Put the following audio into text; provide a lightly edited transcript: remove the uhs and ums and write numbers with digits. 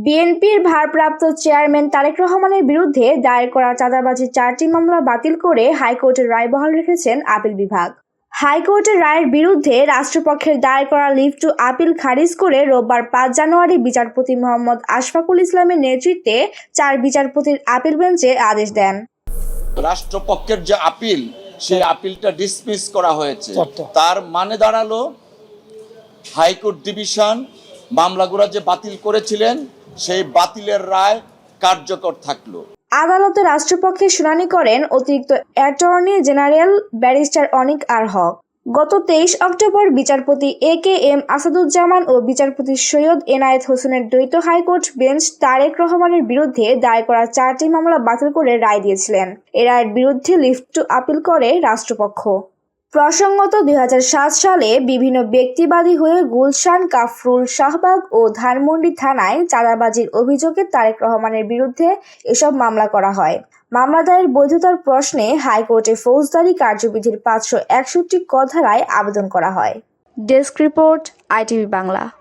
বিএনপির ভারপ্রাপ্ত চেয়ারম্যান তারেক রহমানের বিরুদ্ধে দায়ের করা চাঁদাবাজির 4টি মামলা বাতিল করে হাইকোর্টের রায় বহাল রেখেছেন আপিল বিভাগ। হাইকোর্টের রায়ের বিরুদ্ধে রাষ্ট্রপক্ষের দায়ের করা লিভ টু আপিল খারিজ করে রোববার 5 জানুয়ারি বিচারপতি মোহাম্মদ আশফাকুল ইসলামের নেতৃত্বে 4 বিচারপতির আপিল বেঞ্চে আদেশ দেন। রাষ্ট্রপক্ষের যে আপিল, সেই আপিলটা ডিসমিস করা হয়েছে। তার মানে দাঁড়ালো হাইকোর্ট ডিভিশন মামলাগুলো যে বাতিল করেছিলেন সেই বাতিলের রায় কার্যকর থাকলো। আদালতে রাষ্ট্রপক্ষে শুনানি করেন অতিরিক্ত অ্যাটর্নি জেনারেল ব্যারিস্টার অনিক আর হক। গত 23 অক্টোবর বিচারপতি AKM আসাদুজ্জামান ও বিচারপতি সৈয়দ এনায়েত হোসেনের দ্বৈত হাইকোর্ট বেঞ্চ তারেক রহমানের বিরুদ্ধে দায়ের করা 4টি মামলা বাতিল করে রায় দিয়েছিলেন। এ রায়ের বিরুদ্ধে লিভ টু আপিল করে রাষ্ট্রপক্ষ। প্রসঙ্গত 2007 সালে বিভিন্ন ব্যক্তিবাদী হয়ে গুলশান, কাফরুল, শাহবাগ ও ধানমন্ডি থানায় চাঁদাবাজির অভিযোগে তারেক রহমানের বিরুদ্ধে এসব মামলা করা হয়। মামলা দায়ের বৈধতার প্রশ্নে হাইকোর্টে ফৌজদারি কার্যবিধির 561 ক ধারায় আবেদন করা হয়। Desk report, ITV Bangla.